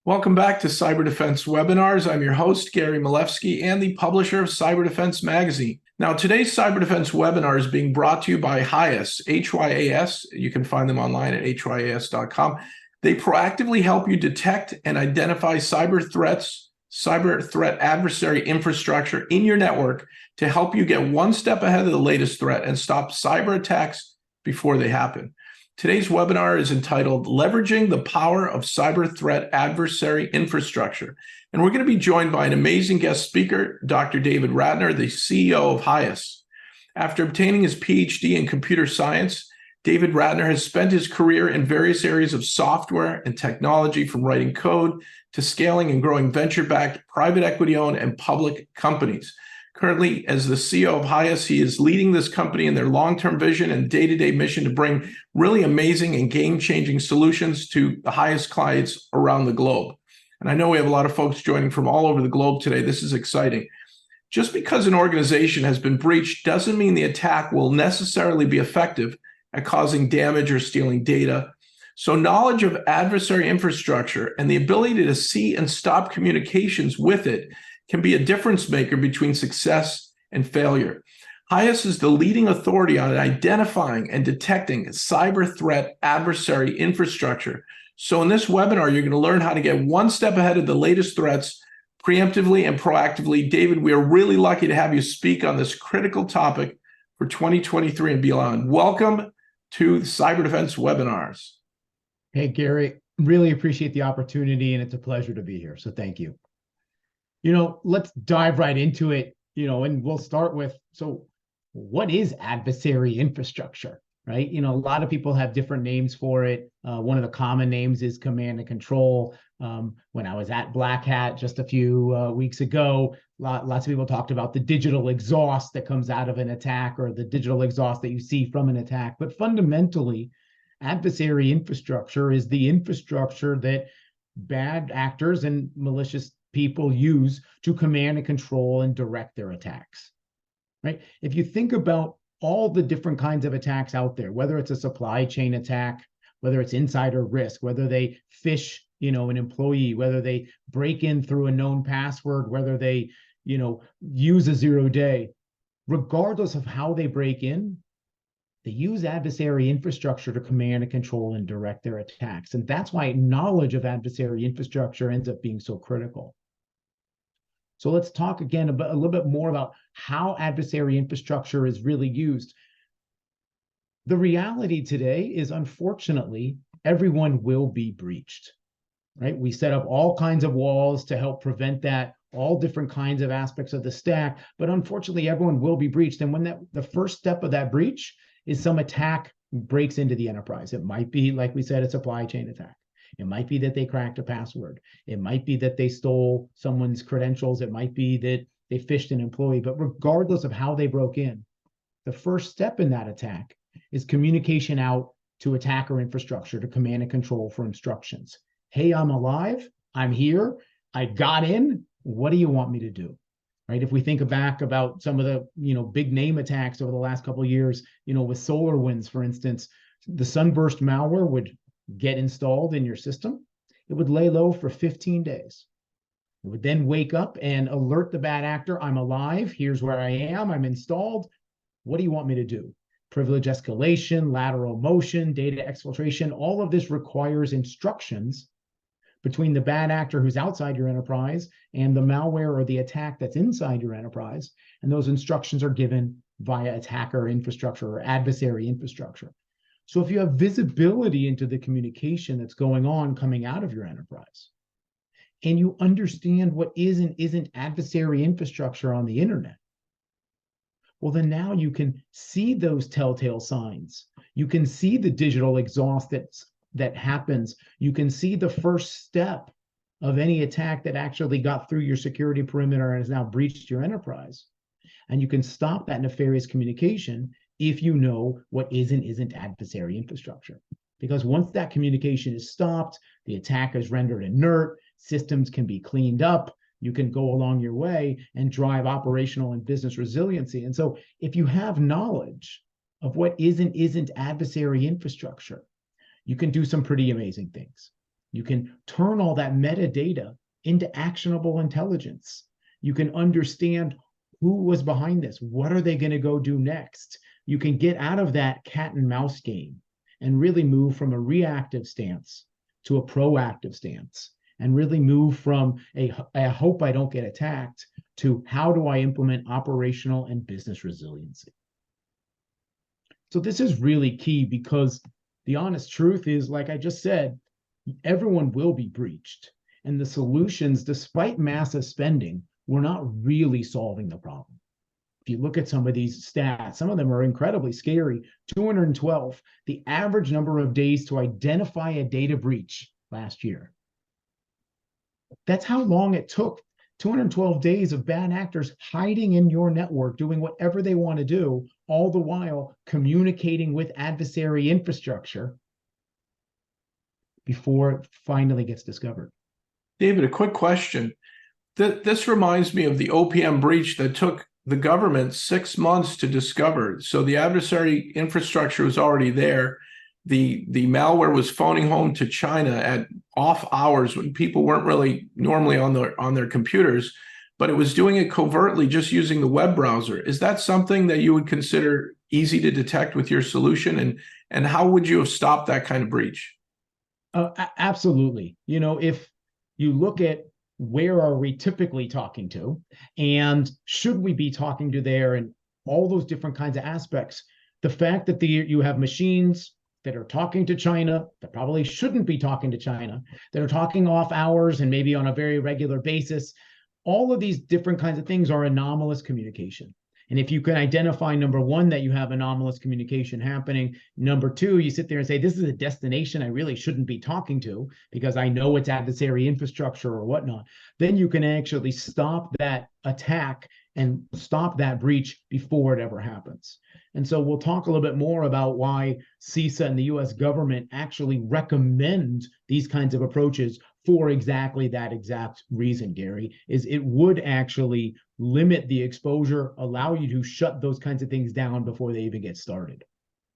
Welcome back to Cyber Defense Webinars. I'm your host, Gary Malefsky, and the publisher of Cyber Defense Magazine. Now, today's Cyber Defense webinar is being brought to you by HYAS, H-Y-A-S. You can find them online at hyas.com. They proactively help you detect and identify cyber threats, cyber threat adversary infrastructure in your network to help you get one step ahead of the latest threat and stop cyber attacks before they happen. Today's webinar is entitled Leveraging the Power of Cyber Threat Adversary Infrastructure. And we're going to be joined by an amazing guest speaker, Dr. David Ratner, the CEO of HYAS. After obtaining his PhD in computer science, David Ratner has spent his career in various areas of software and technology, from writing code to scaling and growing venture-backed, private equity-owned, and public companies. Currently, as the CEO of HYAS, he is leading this company in their long-term vision and day-to-day mission to bring really amazing and game-changing solutions to the highest clients around the globe. And I know we have a lot of folks joining from all over the globe today. This is exciting. Just because an organization has been breached doesn't mean the attack will necessarily be effective at causing damage or stealing data. So knowledge of adversary infrastructure and the ability to see and stop communications with it can be a difference maker between success and failure. HYAS is the leading authority on identifying and detecting cyber threat adversary infrastructure. So in this webinar, you're going to learn how to get one step ahead of the latest threats preemptively and proactively. David, we are really lucky to have you speak on this critical topic for 2023 and beyond. Welcome to the Cyber Defense Webinars. Hey, Gary, really appreciate the opportunity, and it's a pleasure to be here. So thank you. Let's dive right into it, and we'll start with, so what is adversary infrastructure, right? A lot of people have different names for it. One of the common names is command and control. When I was at Black Hat just a few weeks ago, lots of people talked about the digital exhaust that comes out of an attack, or the digital exhaust that you see from an attack. But fundamentally, adversary infrastructure is the infrastructure that bad actors and malicious people use to command and control and direct their attacks, right? If you think about all the different kinds of attacks out there, whether it's a supply chain attack, whether it's insider risk, whether they phish, an employee, whether they break in through a known password, whether they, use a 0-day, regardless of how they break in, they use adversary infrastructure to command and control and direct their attacks. And that's why knowledge of adversary infrastructure ends up being so critical. So let's talk again a little bit more about how adversary infrastructure is really used. The reality today is, unfortunately, everyone will be breached, right? We set up all kinds of walls to help prevent that, all different kinds of aspects of the stack, but unfortunately, everyone will be breached. And when the first step of that breach is some attack breaks into the enterprise. It might be, like we said, a supply chain attack. It might be that they cracked a password. It might be that they stole someone's credentials. It might be that they phished an employee. But regardless of how they broke in, the first step in that attack is communication out to attacker infrastructure, to command and control for instructions. Hey, I'm alive. I'm here. I got in. What do you want me to do? Right? If we think back about some of the big name attacks over the last couple of years, with SolarWinds, for instance, the Sunburst malware would get installed in your system. It would lay low for 15 days. It would then wake up and alert the bad actor, I'm alive, here's where I am, I'm installed. What do you want me to do? Privilege escalation, lateral motion, data exfiltration, all of this requires instructions between the bad actor who's outside your enterprise and the malware or the attack that's inside your enterprise. And those instructions are given via attacker infrastructure or adversary infrastructure. So if you have visibility into the communication that's going on coming out of your enterprise, and you understand what is and isn't adversary infrastructure on the internet, well, then now you can see those telltale signs. You can see the digital exhaust that happens. You can see the first step of any attack that actually got through your security perimeter and has now breached your enterprise. And you can stop that nefarious communication if you know what is and isn't adversary infrastructure. Because once that communication is stopped, the attack is rendered inert, systems can be cleaned up, you can go along your way and drive operational and business resiliency. And so if you have knowledge of what is and isn't adversary infrastructure, you can do some pretty amazing things. You can turn all that metadata into actionable intelligence. You can understand who was behind this. What are they going to go do next? You can get out of that cat and mouse game and really move from a reactive stance to a proactive stance, and really move from I hope I don't get attacked to how do I implement operational and business resiliency. So this is really key, because the honest truth is, like I just said, everyone will be breached. And the solutions, despite massive spending, we're not really solving the problem. If you look at some of these stats, some of them are incredibly scary. 212, the average number of days to identify a data breach last year. That's how long it took. 212 days of bad actors hiding in your network, doing whatever they want to do, all the while communicating with adversary infrastructure before it finally gets discovered. David, a quick question. This reminds me of the OPM breach that took the government 6 months to discover. So the adversary infrastructure was already there. The malware was phoning home to China at off hours when people weren't really normally on their computers, but it was doing it covertly, just using the web browser. Is that something that you would consider easy to detect with your solution? And how would you have stopped that kind of breach? Absolutely. You know, if you look at where are we typically talking to, and should we be talking to there, and all those different kinds of aspects, the fact that you have machines that are talking to China that probably shouldn't be talking to China, that are talking off hours and maybe on a very regular basis, all of these different kinds of things are anomalous communication. And if you can identify, number one, that you have anomalous communication happening, number two, you sit there and say, this is a destination I really shouldn't be talking to because I know it's adversary infrastructure or whatnot, then you can actually stop that attack and stop that breach before it ever happens. And so we'll talk a little bit more about why CISA and the US government actually recommend these kinds of approaches for exactly that exact reason, Gary, is it would actually limit the exposure, allow you to shut those kinds of things down before they even get started,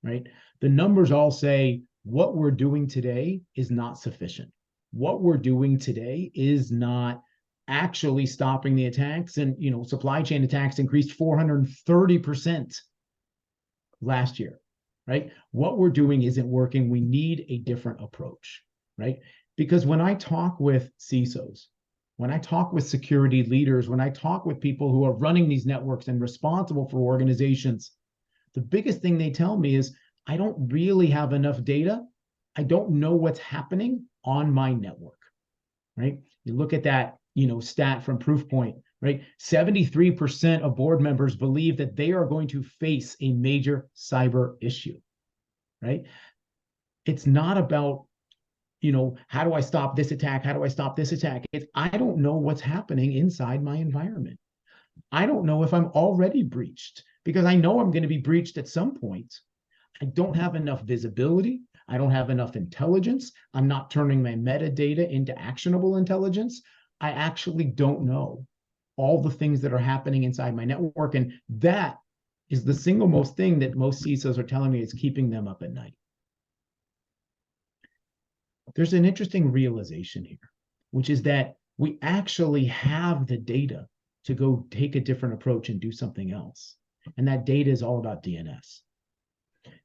right? The numbers all say what we're doing today is not sufficient. What we're doing today is not actually stopping the attacks. And, you know, supply chain attacks increased 430% last year, right? What we're doing isn't working. We need a different approach, right? Because when I talk with CISOs, when I talk with security leaders, when I talk with people who are running these networks and responsible for organizations, the biggest thing they tell me is, I don't really have enough data. I don't know what's happening on my network, right? You look at that, you know, stat from Proofpoint, right? 73% of board members believe that they are going to face a major cyber issue, right? It's not about, you know, how do I stop this attack? How do I stop this attack? It's, I don't know what's happening inside my environment. I don't know if I'm already breached, because I know I'm going to be breached at some point. I don't have enough visibility. I don't have enough intelligence. I'm not turning my metadata into actionable intelligence. I actually don't know all the things that are happening inside my network. And that is the single most thing that most CISOs are telling me is keeping them up at night. There's an interesting realization here, which is that we actually have the data to go take a different approach and do something else. And that data is all about DNS.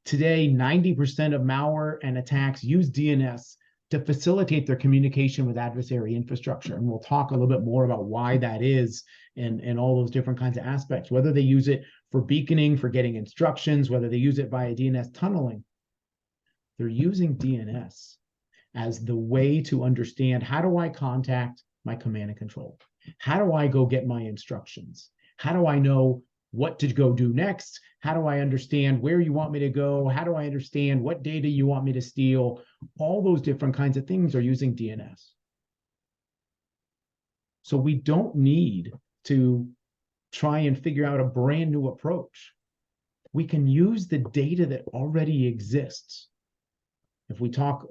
Today, 90% of malware and attacks use DNS to facilitate their communication with adversary infrastructure. And we'll talk a little bit more about why that is, and all those different kinds of aspects, whether they use it for beaconing, for getting instructions, whether they use it via DNS tunneling. They're using DNS as the way to understand, how do I contact my command and control? How do I go get my instructions? How do I know what to go do next? How do I understand where you want me to go? How do I understand what data you want me to steal? All those different kinds of things are using DNS. So we don't need to try and figure out a brand new approach. We can use the data that already exists. If we talk,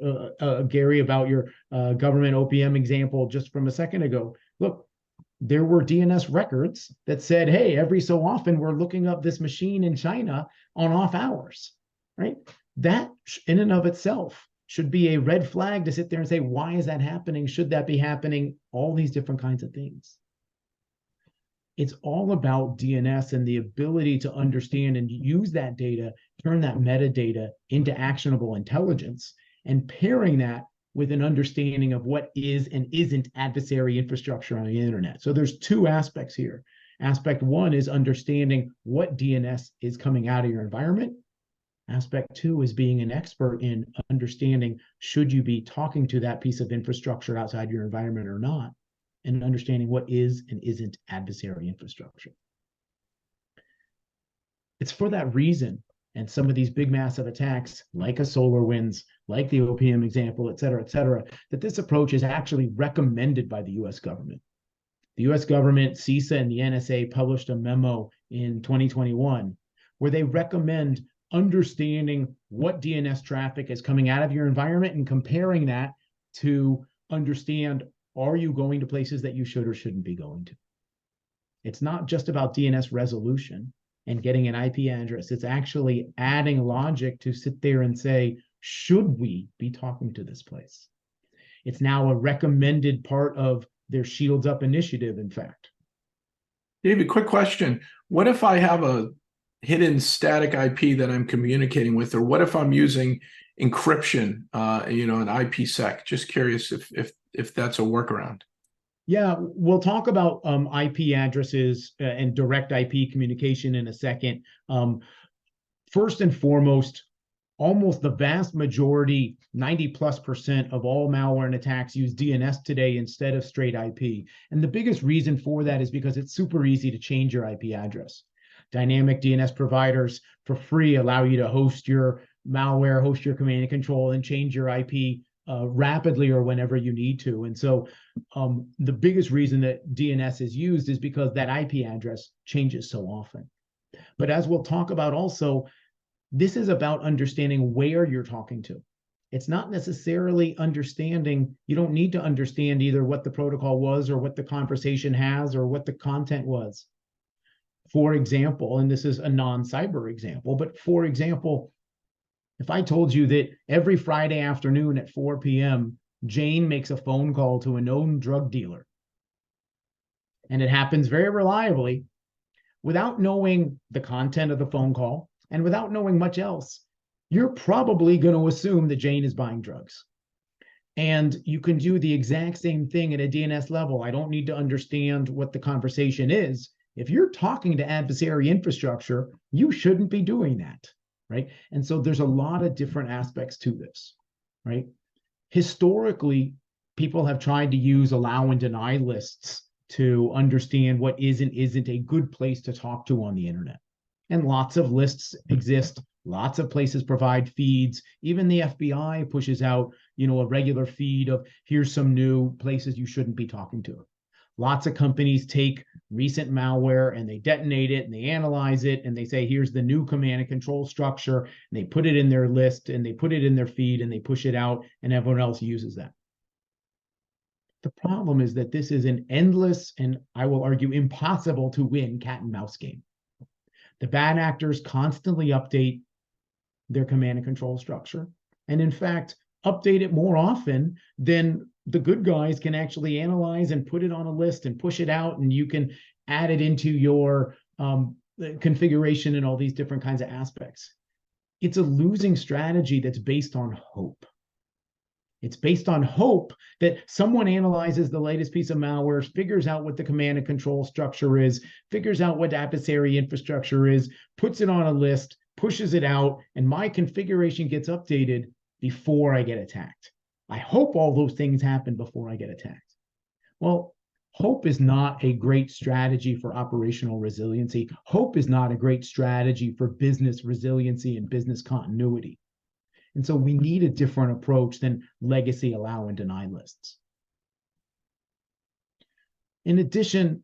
Gary, about your government OPM example just from a second ago, look, there were DNS records that said, hey, every so often we're looking up this machine in China on off hours, right? That in and of itself should be a red flag to sit there and say, why is that happening? Should that be happening? All these different kinds of things. It's all about DNS and the ability to understand and use that data, turn that metadata into actionable intelligence, and pairing that with an understanding of what is and isn't adversary infrastructure on the internet. So there's two aspects here. Aspect one is understanding what DNS is coming out of your environment. Aspect two is being an expert in understanding, should you be talking to that piece of infrastructure outside your environment or not, and understanding what is and isn't adversary infrastructure. It's for that reason, and some of these big massive attacks, like a SolarWinds, like the OPM example, et cetera, that this approach is actually recommended by the US government. The US government, CISA, and the NSA published a memo in 2021 where they recommend understanding what DNS traffic is coming out of your environment and comparing that to understand, are you going to places that you should or shouldn't be going to? It's not just about DNS resolution and getting an IP address. It's actually adding logic to sit there and say, should we be talking to this place? It's now a recommended part of their Shields Up initiative, in fact. David, quick question. What if I have a hidden static IP that I'm communicating with, or what if I'm using encryption, an IPsec? Just curious if that's a workaround. Yeah, we'll talk about IP addresses and direct IP communication in a second. First and foremost, almost the vast majority, 90+% of all malware and attacks use DNS today instead of straight IP. And the biggest reason for that is because it's super easy to change your IP address. Dynamic DNS providers for free allow you to host your malware, host your command and control, and change your IP rapidly or whenever you need to. And so the biggest reason that DNS is used is because that IP address changes so often. But as we'll talk about also, this is about understanding where you're talking to. It's not necessarily understanding, you don't need to understand either what the protocol was or what the conversation has or what the content was. For example, and this is a non-cyber example, but for example, if I told you that every Friday afternoon at 4 p.m., Jane makes a phone call to a known drug dealer, and it happens very reliably, without knowing the content of the phone call and without knowing much else, you're probably going to assume that Jane is buying drugs. And you can do the exact same thing at a DNS level. I don't need to understand what the conversation is. If you're talking to adversary infrastructure, you shouldn't be doing that, right? And so there's a lot of different aspects to this, right? Historically, people have tried to use allow and deny lists to understand what is and isn't a good place to talk to on the internet. And lots of lists exist. Lots of places provide feeds. Even the FBI pushes out, a regular feed of here's some new places you shouldn't be talking to. Lots of companies take recent malware and they detonate it and they analyze it and they say, here's the new command and control structure. And they put it in their list and they put it in their feed and they push it out and everyone else uses that. The problem is that this is an endless and I will argue impossible to win cat and mouse game. The bad actors constantly update their command and control structure. And in fact, update it more often than the good guys can actually analyze and put it on a list and push it out. And you can add it into your configuration and all these different kinds of aspects. It's a losing strategy that's based on hope. It's based on hope that someone analyzes the latest piece of malware, figures out what the command and control structure is, figures out what adversary infrastructure is, puts it on a list, pushes it out, and my configuration gets updated before I get attacked. I hope all those things happen before I get attacked. Well, hope is not a great strategy for operational resiliency. Hope is not a great strategy for business resiliency and business continuity. And so we need a different approach than legacy allow and deny lists. In addition,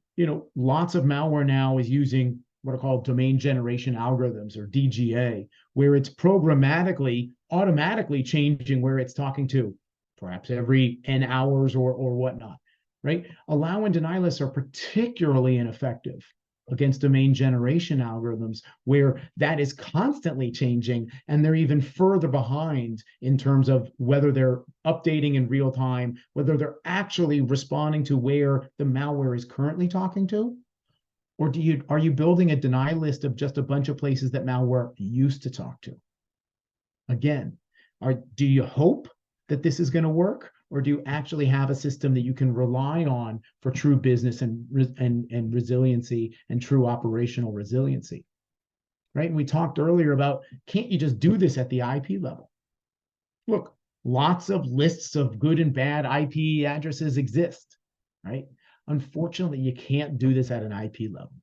lots of malware now is using what are called domain generation algorithms, or DGA, where it's programmatically, automatically changing where it's talking to, perhaps every N hours or whatnot, right? Allow and deny lists are particularly ineffective against domain generation algorithms, where that is constantly changing and they're even further behind in terms of whether they're updating in real time, whether they're actually responding to where the malware is currently talking to? Or are you building a deny list of just a bunch of places that malware used to talk to? Again, do you hope that this is going to work, or do you actually have a system that you can rely on for true business and resiliency and true operational resiliency? Right? And we talked earlier about, can't you just do this at the IP level? Look, lots of lists of good and bad IP addresses exist, right? Unfortunately, you can't do this at an IP level.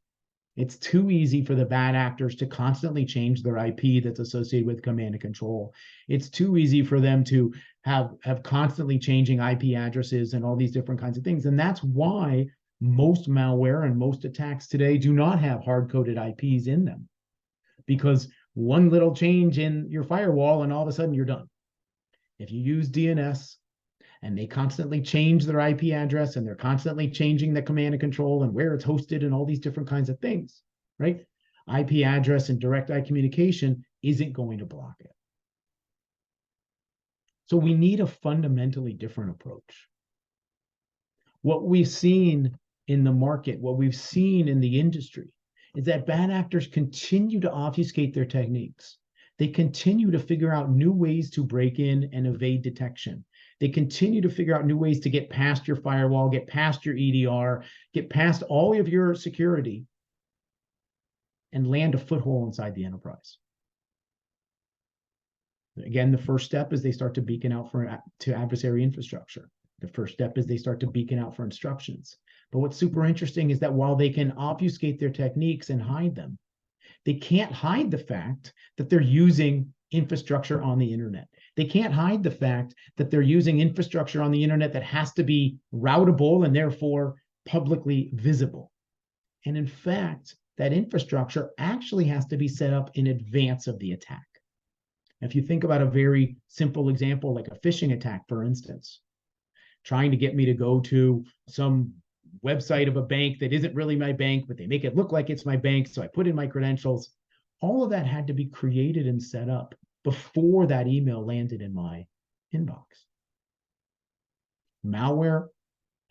It's too easy for the bad actors to constantly change their IP that's associated with command and control. It's too easy for them to have constantly changing IP addresses and all these different kinds of things. And that's why most malware and most attacks today do not have hard-coded IPs in them, because one little change in your firewall and all of a sudden you're done. If you use DNS, and they constantly change their IP address, and they're constantly changing the command and control and where it's hosted and all these different kinds of things, right? IP address and direct eye communication isn't going to block it. So we need a fundamentally different approach. What we've seen in the market, what we've seen in the industry, is that bad actors continue to obfuscate their techniques. They continue to figure out new ways to break in and evade detection. They continue to figure out new ways to get past your firewall, get past your EDR, get past all of your security, and land a foothold inside the enterprise. Again, the first step is they start to beacon out to adversary infrastructure. The first step is they start to beacon out for instructions. But what's super interesting is that while they can obfuscate their techniques and hide them, they can't hide the fact that they're using infrastructure on the internet. They can't hide the fact that they're using infrastructure on the internet that has to be routable and therefore publicly visible. And in fact, that infrastructure actually has to be set up in advance of the attack. If you think about a very simple example, like a phishing attack, for instance, trying to get me to go to some website of a bank that isn't really my bank, but they make it look like it's my bank, so I put in my credentials. All of that had to be created and set up before that email landed in my inbox. Malware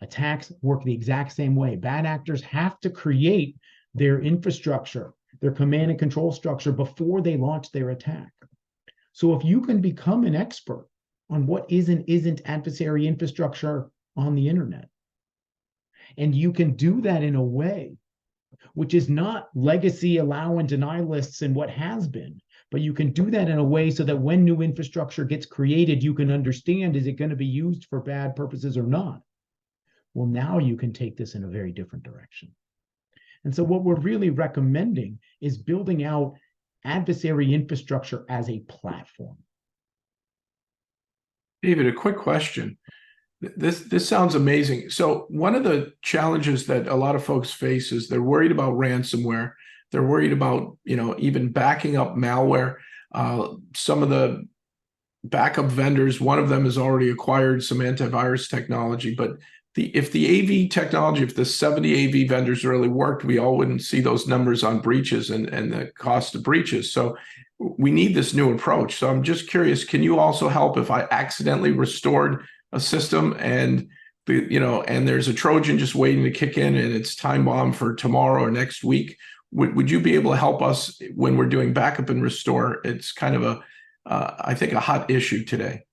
attacks work the exact same way. Bad actors have to create their infrastructure, their command and control structure before they launch their attack. So if you can become an expert on what is and isn't adversary infrastructure on the internet, and you can do that in a way which is not legacy, allow, and deny lists and what has been, but you can do that in a way so that when new infrastructure gets created, you can understand, is it going to be used for bad purposes or not? Well, now you can take this in a very different direction. And so what we're really recommending is building out adversary infrastructure as a platform. David, a quick question. This sounds amazing. So one of the challenges that a lot of folks face is they're worried about ransomware. They're worried about, even backing up malware. Some of the backup vendors, one of them has already acquired some antivirus technology, but if the AV technology, if the 70 AV vendors really worked, we all wouldn't see those numbers on breaches and the cost of breaches. So we need this new approach. So I'm just curious, can you also help if I accidentally restored a system and and there's a Trojan just waiting to kick in and it's time bomb for tomorrow or next week? Would you be able to help us when we're doing backup and restore? It's kind of I think a hot issue today.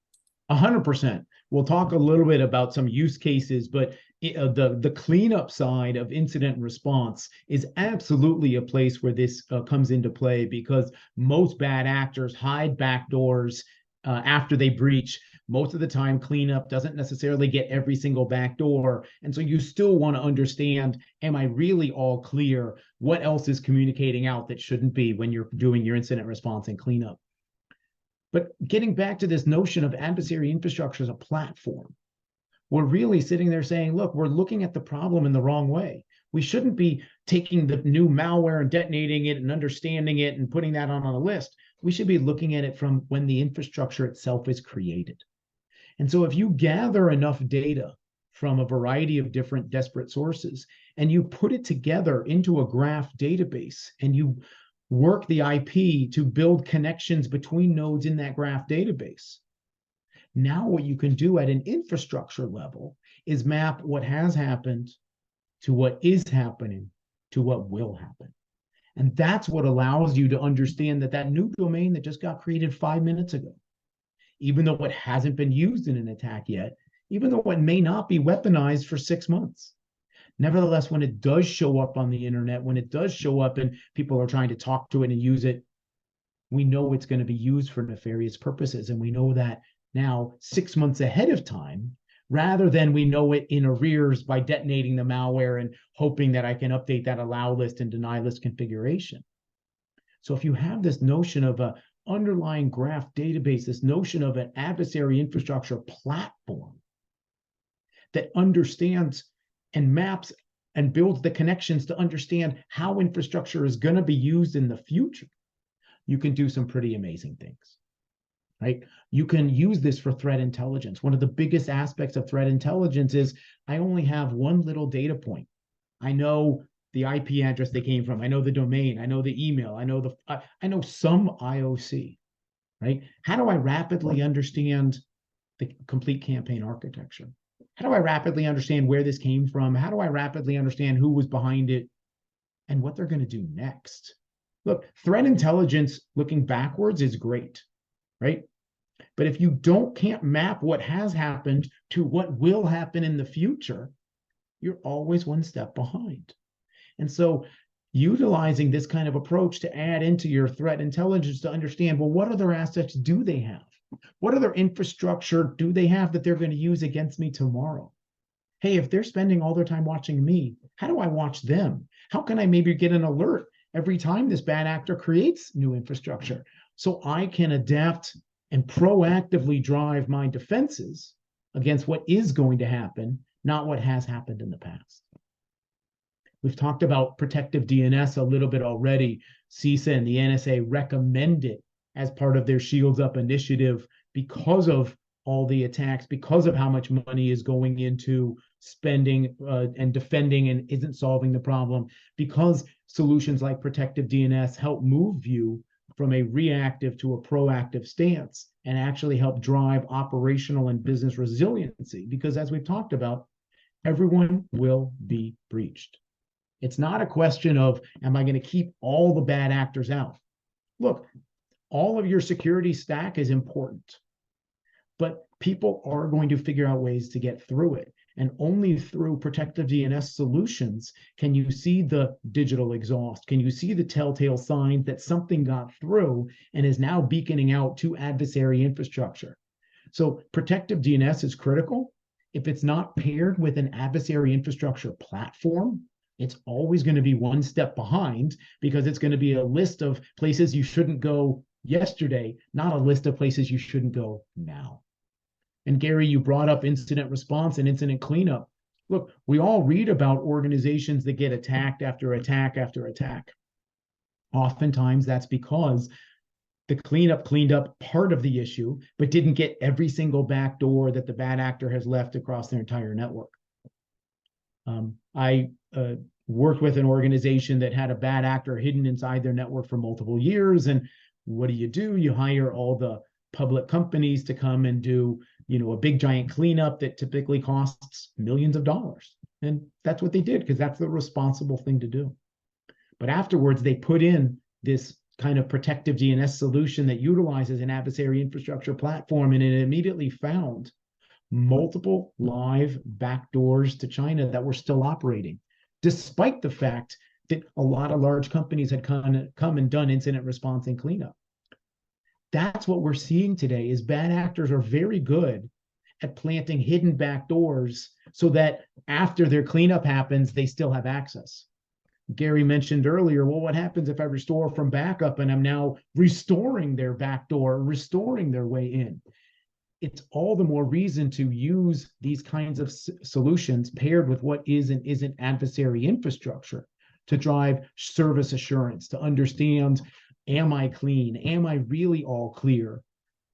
100%. We'll talk a little bit about some use cases, but the cleanup side of incident response is absolutely a place where this comes into play, because most bad actors hide backdoors after they breach. Most of the time, cleanup doesn't necessarily get every single backdoor. And so you still want to understand, am I really all clear? What else is communicating out that shouldn't be when you're doing your incident response and cleanup? But getting back to this notion of adversary infrastructure as a platform, we're really sitting there saying, look, we're looking at the problem in the wrong way. We shouldn't be taking the new malware and detonating it and understanding it and putting that on a list. We should be looking at it from when the infrastructure itself is created. And so if you gather enough data from a variety of different disparate sources, and you put it together into a graph database, and you work the IP to build connections between nodes in that graph database. Now what you can do at an infrastructure level is map what has happened to what is happening to what will happen. And that's what allows you to understand that that new domain that just got created 5 minutes ago, even though it hasn't been used in an attack yet, even though it may not be weaponized for 6 months, nevertheless, when it does show up on the internet, when it does show up and people are trying to talk to it and use it, we know it's going to be used for nefarious purposes. And we know that now 6 months ahead of time, rather than we know it in arrears by detonating the malware and hoping that I can update that allow list and deny list configuration. So if you have this notion of an underlying graph database, this notion of an adversary infrastructure platform that understands and maps and builds the connections to understand how infrastructure is going to be used in the future, you can do some pretty amazing things. Right? You can use this for threat intelligence. One of the biggest aspects of threat intelligence is I only have one little data point. I know the IP address they came from. I know the domain. I know the email. I know some IOC. Right? How do I rapidly understand the complete campaign architecture? How do I rapidly understand where this came from? How do I rapidly understand who was behind it and what they're going to do next? Look, threat intelligence looking backwards is great, right? But if you can't map what has happened to what will happen in the future, you're always one step behind. And so utilizing this kind of approach to add into your threat intelligence to understand, well, what other assets do they have? What other infrastructure do they have that they're going to use against me tomorrow? Hey, if they're spending all their time watching me, how do I watch them? How can I maybe get an alert every time this bad actor creates new infrastructure so I can adapt and proactively drive my defenses against what is going to happen, not what has happened in the past? We've talked about protective DNS a little bit already. CISA and the NSA recommend it as part of their Shields Up initiative because of all the attacks, because of how much money is going into spending and defending and isn't solving the problem, because solutions like protective DNS help move you from a reactive to a proactive stance and actually help drive operational and business resiliency. Because as we've talked about, everyone will be breached. It's not a question of, am I going to keep all the bad actors out? Look, all of your security stack is important, but people are going to figure out ways to get through it. And only through protective DNS solutions can you see the digital exhaust. Can you see the telltale signs that something got through and is now beaconing out to adversary infrastructure? So protective DNS is critical. If it's not paired with an adversary infrastructure platform, it's always going to be one step behind because it's going to be a list of places you shouldn't go yesterday, not a list of places you shouldn't go now. And Gary, you brought up incident response and incident cleanup. Look, we all read about organizations that get attacked after attack after attack. Oftentimes that's because the cleanup cleaned up part of the issue, but didn't get every single backdoor that the bad actor has left across their entire network. I worked with an organization that had a bad actor hidden inside their network for multiple years. And what do? You hire all the public companies to come and do, a big giant cleanup that typically costs millions of dollars. And that's what they did because that's the responsible thing to do. But afterwards, they put in this kind of protective DNS solution that utilizes an adversary infrastructure platform, and it immediately found multiple live backdoors to China that were still operating, despite the fact that a lot of large companies had come and done incident response and cleanup. That's what we're seeing today is bad actors are very good at planting hidden backdoors so that after their cleanup happens, they still have access. Gary mentioned earlier, well, what happens if I restore from backup and I'm now restoring their backdoor, restoring their way in? It's all the more reason to use these kinds of solutions paired with what is and isn't adversary infrastructure to drive service assurance, to understand, am I clean? Am I really all clear?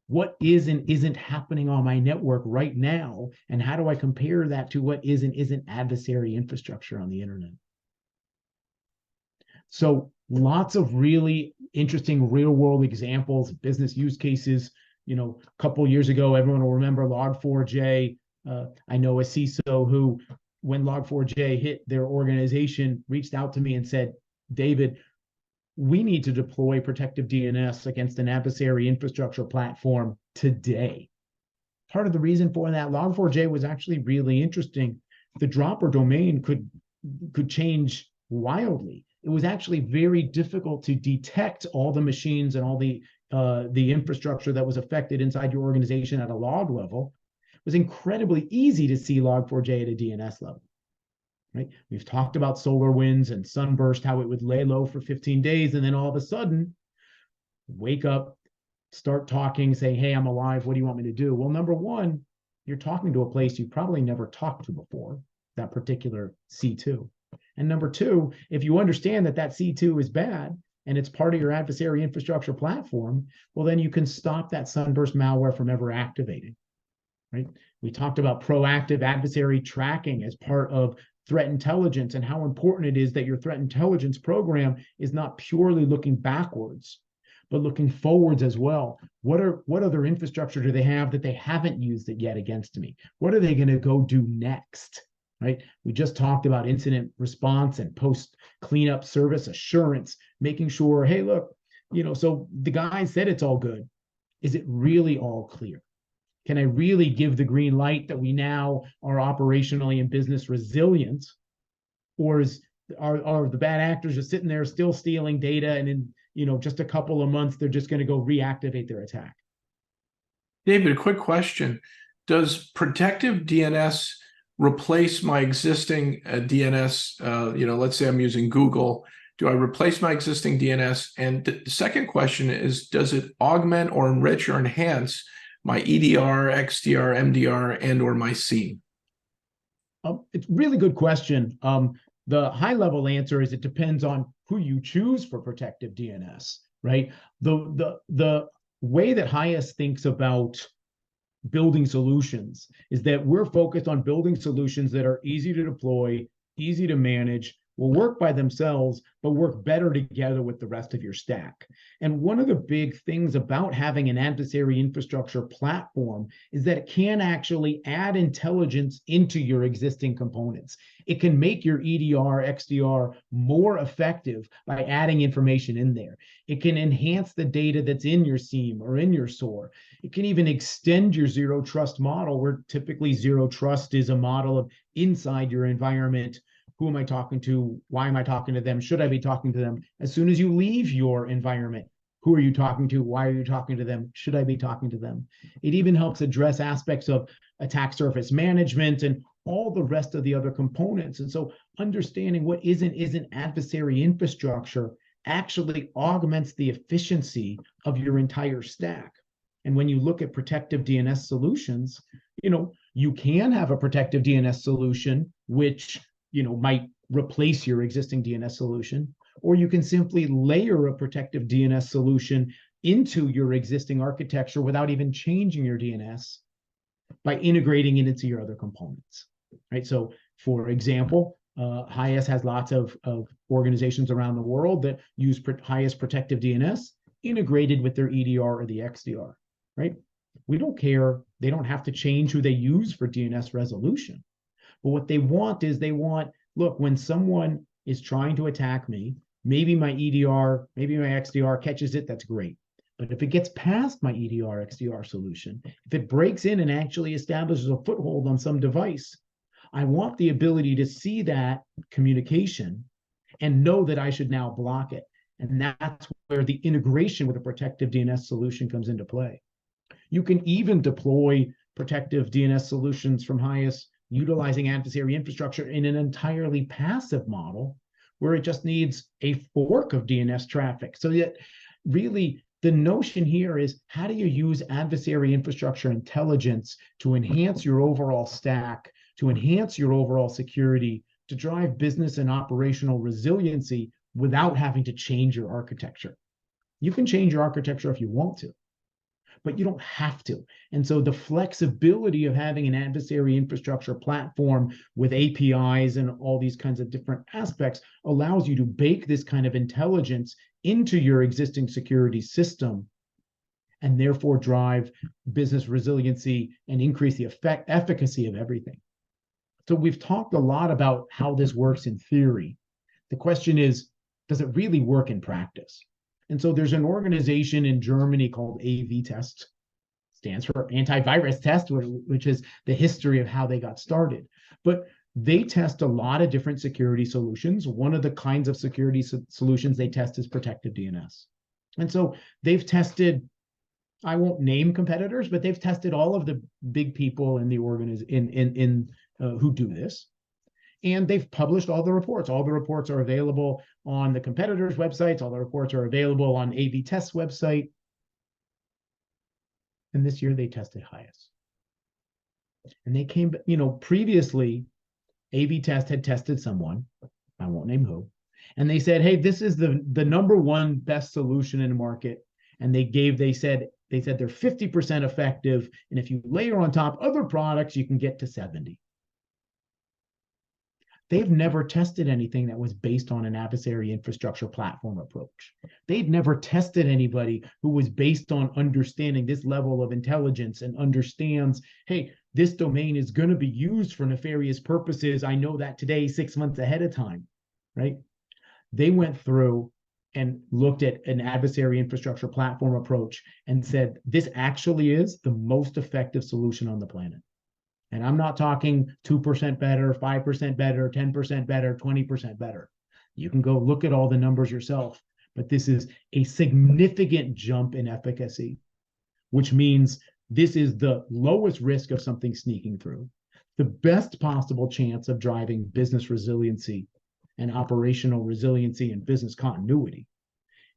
what is and isn't happening on my network right now, and how do I compare that to what is and isn't adversary infrastructure on the internet? So lots of really interesting real world examples, business use cases. A couple years ago, everyone will remember Log4j. I know a CISO who, when Log4j hit their organization, reached out to me and said, David, we need to deploy protective DNS against an adversary infrastructure platform today. Part of the reason for that, Log4j was actually really interesting. The dropper domain could change wildly. It was actually very difficult to detect all the machines and all the infrastructure that was affected inside your organization at a log level. It was incredibly easy to see Log4j at a DNS level. Right? We've talked about SolarWinds and Sunburst, how it would lay low for 15 days, and then all of a sudden, wake up, start talking, say, hey, I'm alive. What do you want me to do? Well, number one, you're talking to a place you probably never talked to before, that particular C2. And number two, if you understand that C2 is bad and it's part of your adversary infrastructure platform, well, then you can stop that Sunburst malware from ever activating. Right? We talked about proactive adversary tracking as part of threat intelligence and how important it is that your threat intelligence program is not purely looking backwards, but looking forwards as well. What other infrastructure do they have that they haven't used it yet against me? What are they going to go do next? Right? We just talked about incident response and post cleanup service assurance, making sure, hey, look, so the guy said it's all good. Is it really all clear? Can I really give the green light that we now are operationally in business resilient? Or are the bad actors just sitting there still stealing data, and in just a couple of months, they're just going to go reactivate their attack? David, a quick question. Does protective DNS replace my existing DNS? Let's say I'm using Google. Do I replace my existing DNS? And the second question is, does it augment or enrich or enhance my EDR, XDR, MDR, and or my SIEM? It's a really good question. The high level answer is it depends on who you choose for protective DNS, right? The way that HYAS thinks about building solutions is that we're focused on building solutions that are easy to deploy, easy to manage, will work by themselves, but work better together with the rest of your stack. And one of the big things about having an adversary infrastructure platform is that it can actually add intelligence into your existing components. It can make your EDR, XDR more effective by adding information in there. It can enhance the data that's in your SIEM or in your SOAR. It can even extend your zero trust model, where typically zero trust is a model of inside your environment. Who am I talking to? Why am I talking to them? Should I be talking to them? As soon as you leave your environment, who are you talking to? Why are you talking to them? Should I be talking to them? It even helps address aspects of attack surface management and all the rest of the other components. And so understanding what isn't adversary infrastructure actually augments the efficiency of your entire stack. And when you look at protective DNS solutions, you can have a protective DNS solution which might replace your existing DNS solution, or you can simply layer a protective DNS solution into your existing architecture without even changing your DNS by integrating it into your other components, right? So for example, HYAS has lots of organizations around the world that use HYAS protective DNS integrated with their EDR or the XDR, right? We don't care. They don't have to change who they use for DNS resolution. But what they want is look, when someone is trying to attack me, maybe my EDR, maybe my XDR catches it, that's great. But if it gets past my EDR, XDR solution, if it breaks in and actually establishes a foothold on some device, I want the ability to see that communication and know that I should now block it. And that's where the integration with a protective DNS solution comes into play. You can even deploy protective DNS solutions from HYAS utilizing adversary infrastructure in an entirely passive model where it just needs a fork of DNS traffic. So that really the notion here is, how do you use adversary infrastructure intelligence to enhance your overall stack, to enhance your overall security, to drive business and operational resiliency without having to change your architecture? You can change your architecture if you want to, but you don't have to. And so the flexibility of having an adversary infrastructure platform with APIs and all these kinds of different aspects allows you to bake this kind of intelligence into your existing security system and therefore drive business resiliency and increase the efficacy of everything. So we've talked a lot about how this works in theory. The question is, does it really work in practice? And so there's an organization in Germany called AV-Test, stands for antivirus test, which is the history of how they got started. But they test a lot of different security solutions. One of the kinds of security solutions they test is protective DNS. And so they've tested, I won't name competitors, but they've tested all of the big people in the who do this. And they've published all the reports. All the reports are available on the competitors' websites. All the reports are available on AV-Test's website. And this year they tested HYAS. And they came, previously AV-Test had tested someone, I won't name who, and they said, hey, this is the number one best solution in the market. And they said they're 50% effective. And if you layer on top other products, you can get to 70. They've never tested anything that was based on an adversary infrastructure platform approach. They'd never tested anybody who was based on understanding this level of intelligence and understands, hey, this domain is going to be used for nefarious purposes. I know that today, 6 months ahead of time, right? They went through and looked at an adversary infrastructure platform approach and said, this actually is the most effective solution on the planet. And I'm not talking 2% better, 5% better, 10% better, 20% better. You can go look at all the numbers yourself, but this is a significant jump in efficacy, which means this is the lowest risk of something sneaking through, the best possible chance of driving business resiliency and operational resiliency and business continuity.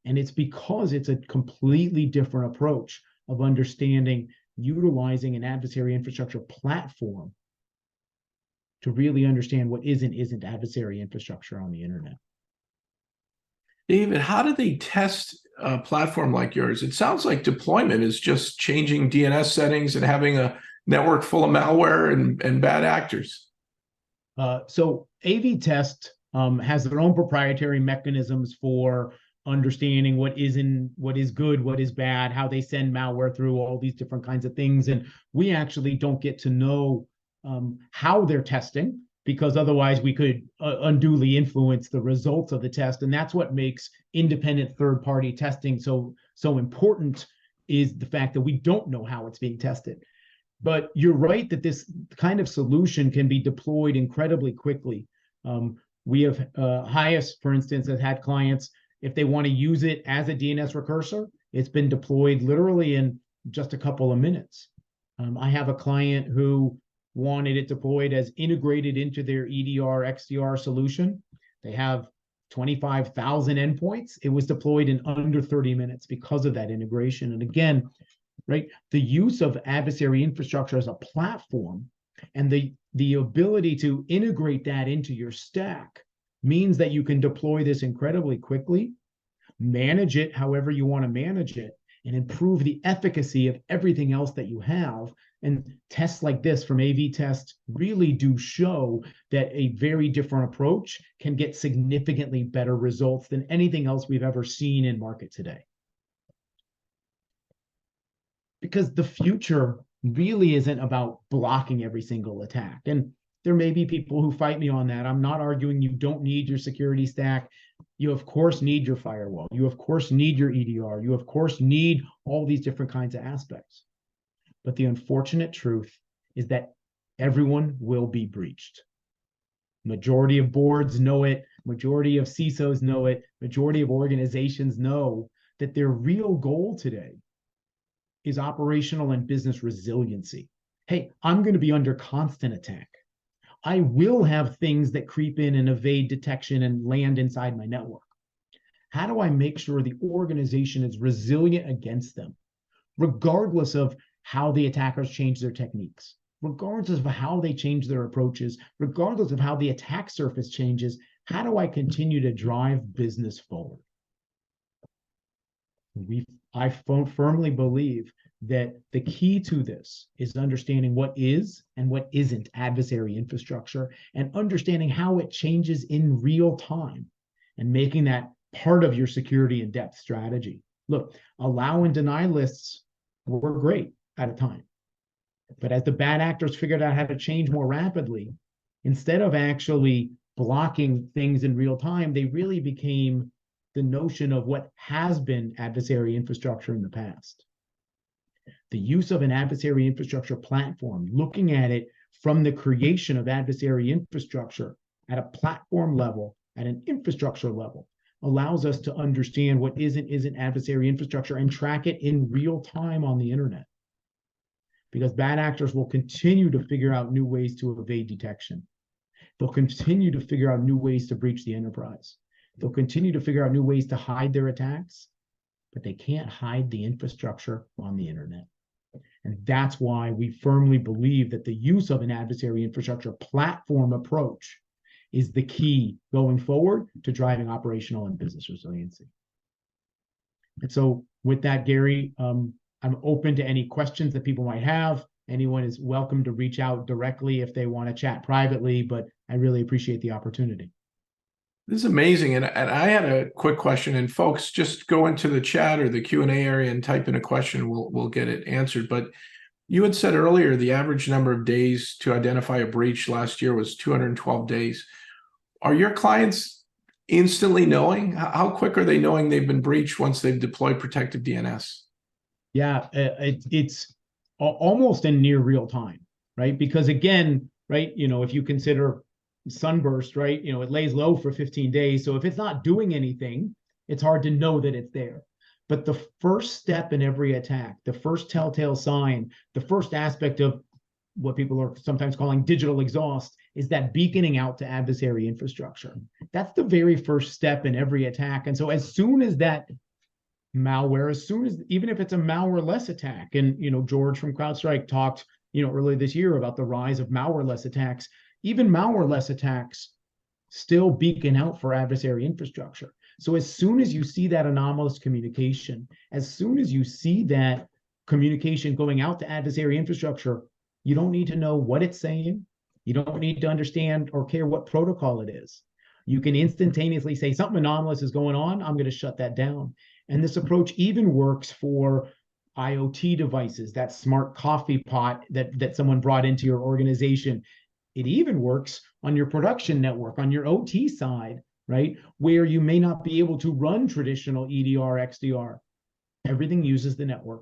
And it's because it's a completely different approach of understanding utilizing an adversary infrastructure platform to really understand what is and isn't adversary infrastructure on the internet. David, how do they test a platform like yours? It sounds like deployment is just changing DNS settings and having a network full of malware and bad actors. So AV-Test has their own proprietary mechanisms for understanding what is good, what is bad, how they send malware through, all these different kinds of things. And we actually don't get to know how they're testing, because otherwise we could unduly influence the results of the test. And that's what makes independent third-party testing so important, is the fact that we don't know how it's being tested. But you're right that this kind of solution can be deployed incredibly quickly. We have HYAS, for instance, has had clients, if they want to use it as a DNS recursor, it's been deployed literally in just a couple of minutes. I have a client who wanted it deployed as integrated into their EDR, XDR solution. They have 25,000 endpoints. It was deployed in under 30 minutes because of that integration. And again, right, the use of adversary infrastructure as a platform and the ability to integrate that into your stack means that you can deploy this incredibly quickly, manage it however you want to manage it, and improve the efficacy of everything else that you have. And tests like this from AV-Test really do show that a very different approach can get significantly better results than anything else we've ever seen in market today. Because the future really isn't about blocking every single attack. And there may be people who fight me on that. I'm not arguing you don't need your security stack. You, of course, need your firewall. You, of course, need your EDR. You, of course, need all these different kinds of aspects. But the unfortunate truth is that everyone will be breached. Majority of boards know it. Majority of CISOs know it. Majority of organizations know that their real goal today is operational and business resiliency. Hey, I'm going to be under constant attack. I will have things that creep in and evade detection and land inside my network. How do I make sure the organization is resilient against them, regardless of how the attackers change their techniques, regardless of how they change their approaches, regardless of how the attack surface changes? How do I continue to drive business forward? I firmly believe that the key to this is understanding what is and what isn't adversary infrastructure, and understanding how it changes in real time, and making that part of your security in depth strategy. Look, allow and deny lists were great at a time, but as the bad actors figured out how to change more rapidly, instead of actually blocking things in real time, they really became the notion of what has been adversary infrastructure in the past. The use of an adversary infrastructure platform, looking at it from the creation of adversary infrastructure at a platform level, at an infrastructure level, allows us to understand what isn't adversary infrastructure and track it in real time on the internet. Because bad actors will continue to figure out new ways to evade detection. They'll continue to figure out new ways to breach the enterprise. They'll continue to figure out new ways to hide their attacks, but they can't hide the infrastructure on the internet. And that's why we firmly believe that the use of an adversary infrastructure platform approach is the key going forward to driving operational and business resiliency. And so with that, Gary, I'm open to any questions that people might have. Anyone is welcome to reach out directly if they want to chat privately, but I really appreciate the opportunity. This is amazing. And I had a quick question, and folks, just go into the chat or the Q&A area and type in a question. We'll get it answered. But you had said earlier the average number of days to identify a breach last year was 212 days. Are your clients instantly knowing? How quick are they knowing they've been breached once they've deployed protective DNS? Yeah, it's almost in near real time, right? Because again, right, if you consider sunburst, right, it lays low for 15 days. So if it's not doing anything, it's hard to know that it's there. But the first step in every attack, the first telltale sign, the first aspect of what people are sometimes calling digital exhaust, is that beaconing out to adversary infrastructure. That's the very first step in every attack. And so as soon as that malware, even if it's a malware-less attack, and George from CrowdStrike talked earlier this year about the rise of malware-less attacks. Even malware-less attacks still beacon out for adversary infrastructure. So as soon as you see that anomalous communication, as soon as you see that communication going out to adversary infrastructure, you don't need to know what it's saying. You don't need to understand or care what protocol it is. You can instantaneously say something anomalous is going on. I'm going to shut that down. And this approach even works for IoT devices, that smart coffee pot that someone brought into your organization. It even works on your production network, on your OT side, right? Where you may not be able to run traditional EDR, XDR. Everything uses the network.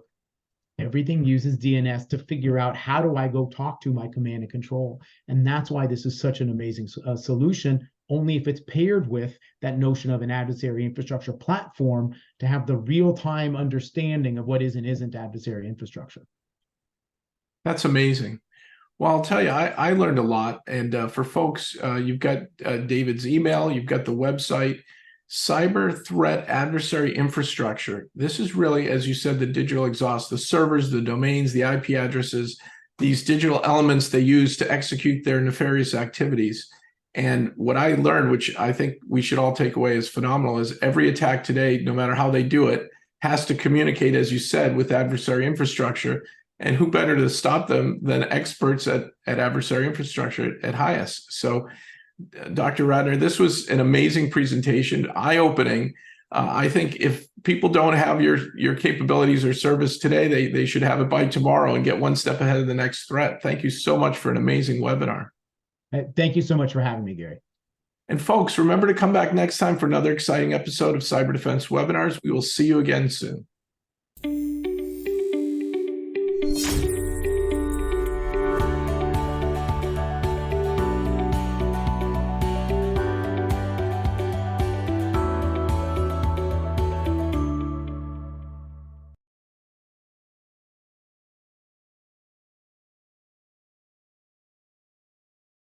Everything uses DNS to figure out, how do I go talk to my command and control? And that's why this is such an amazing solution, only if it's paired with that notion of an adversary infrastructure platform to have the real-time understanding of what is and isn't adversary infrastructure. That's amazing. Well, I'll tell you, I learned a lot. And for folks, you've got David's email, you've got the website, Cyber Threat Adversary Infrastructure. This is really, as you said, the digital exhaust, the servers, the domains, the IP addresses, these digital elements they use to execute their nefarious activities. And what I learned, which I think we should all take away as phenomenal, is every attack today, no matter how they do it, has to communicate, as you said, with adversary infrastructure. And who better to stop them than experts at adversary infrastructure at HYAS? So, Dr. Ratner, this was an amazing presentation, eye-opening. I think if people don't have your capabilities or service today, they should have it by tomorrow and get one step ahead of the next threat. Thank you so much for an amazing webinar. Thank you so much for having me, Gary. And folks, remember to come back next time for another exciting episode of Cyber Defense Webinars. We will see you again soon.